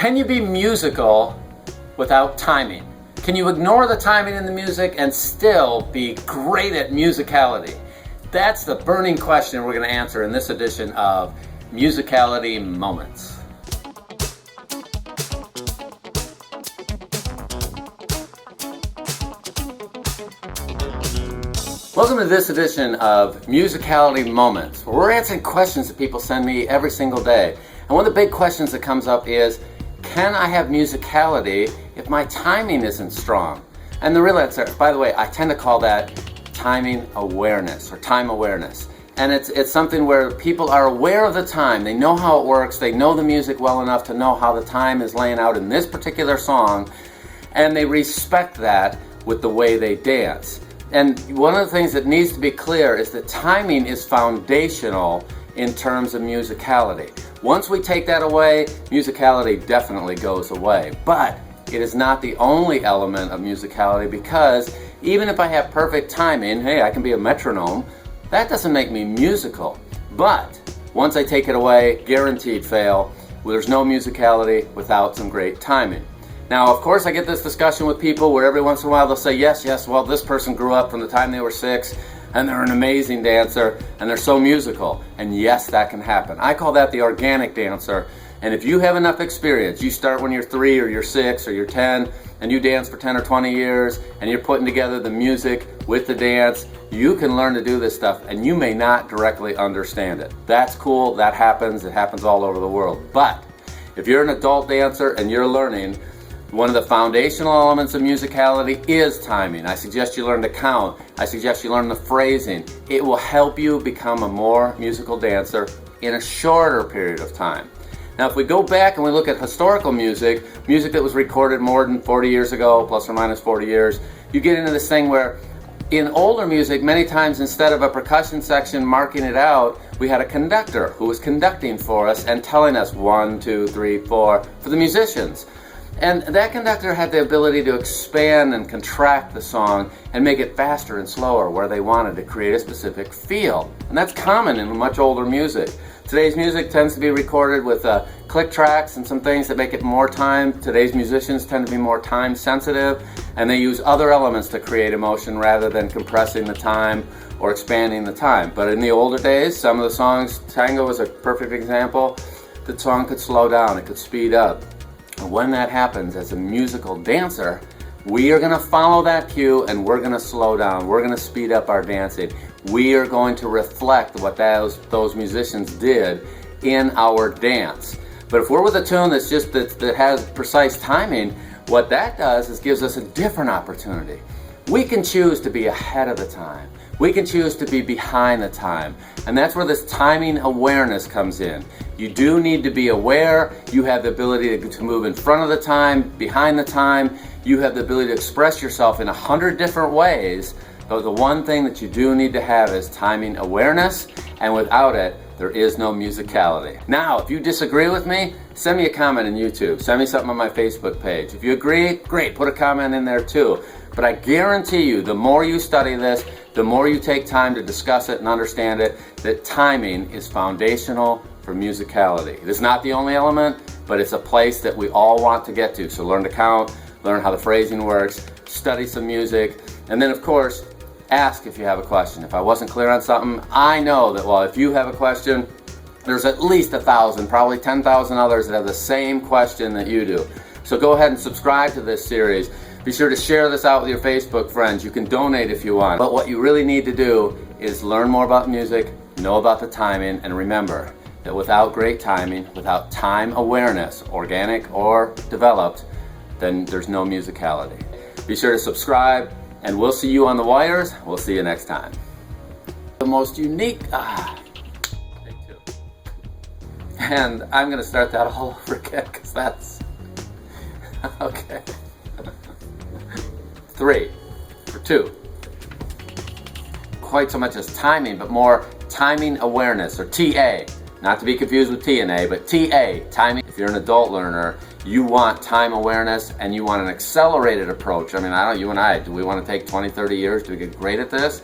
Can you be musical without timing? Can you ignore the timing in the music and still be great at musicality? That's the burning question we're going to answer in this edition of Musicality Moments. Welcome to this edition of Musicality Moments, where we're answering questions that people send me every single day. And one of the big questions that comes up is, can I have musicality if my timing isn't strong? And the real answer, by the way, I tend to call that timing awareness or time awareness. And it's something where people are aware of the time. They know how it works. They know the music well enough to know how the time is laying out in this particular song. And they respect that with the way they dance. And one of the things that needs to be clear is that timing is foundational in terms of musicality. Once we take that away, musicality definitely goes away. But it is not the only element of musicality, because even if I have perfect timing, hey, I can be a metronome, that doesn't make me musical. But once I take it away, guaranteed fail. Well, there's no musicality without some great timing. Now, of course, I get this discussion with people where every once in a while they'll say, yes, well, this person grew up from the time they were 6, and they're an amazing dancer, and they're so musical. And yes, that can happen. I call that the organic dancer. And if you have enough experience, you start when you're 3 or you're 6 or you're 10, and you dance for 10 or 20 years, and you're putting together the music with the dance, you can learn to do this stuff, and you may not directly understand it. That's cool, that happens, it happens all over the world. But if you're an adult dancer and you're learning, one of the foundational elements of musicality is timing. I suggest you learn to count. I suggest you learn the phrasing. It will help you become a more musical dancer in a shorter period of time. Now, if we go back and we look at historical music that was recorded more than 40 years ago, plus or minus 40 years, you get into this thing where in older music, many times instead of a percussion section marking it out, we had a conductor who was conducting for us and telling us 1, 2, 3, 4 for the musicians. And that conductor had the ability to expand and contract the song and make it faster and slower where they wanted to create a specific feel. And that's common in much older music. Today's music tends to be recorded with click tracks and some things that make it more time. Today's musicians tend to be more time sensitive, and they use other elements to create emotion rather than compressing the time or expanding the time. But in the older days, some of the songs, tango is a perfect example, the song could slow down, it could speed up. And when that happens, as a musical dancer, we are going to follow that cue and we're going to slow down. We're going to speed up our dancing. We are going to reflect what those musicians did in our dance. But if we're with a tune that has precise timing, what that does is gives us a different opportunity. We can choose to be ahead of the time. We can choose to be behind the time. And that's where this timing awareness comes in. You do need to be aware. You have the ability to move in front of the time, behind the time. You have the ability to express yourself in 100 different ways. But the one thing that you do need to have is timing awareness. And without it, there is no musicality. Now, if you disagree with me, send me a comment on YouTube. Send me something on my Facebook page. If you agree, great, put a comment in there too. But I guarantee you, the more you study this, the more you take time to discuss it and understand it, that timing is foundational for musicality. It is not the only element, but it's a place that we all want to get to. So learn to count, learn how the phrasing works, study some music, and then of course, ask if you have a question. If I wasn't clear on something, I know that, well, if you have a question, there's at least 1,000, probably 10,000 others that have the same question that you do. So go ahead and subscribe to this series. Be sure to share this out with your Facebook friends. You can donate if you want. But what you really need to do is learn more about music, know about the timing, and remember that without great timing, without time awareness, organic or developed, then there's no musicality. Be sure to subscribe, and we'll see you on the wires. We'll see you next time. The most unique, take 2. And I'm gonna start that all over again, because that's, okay. 3 for 2. Quite so much as timing, but more timing awareness, or TA. Not to be confused with TNA, but TA, timing. If you're an adult learner, you want time awareness and you want an accelerated approach. I mean, you and I, do we want to take 20, 30 years to get great at this?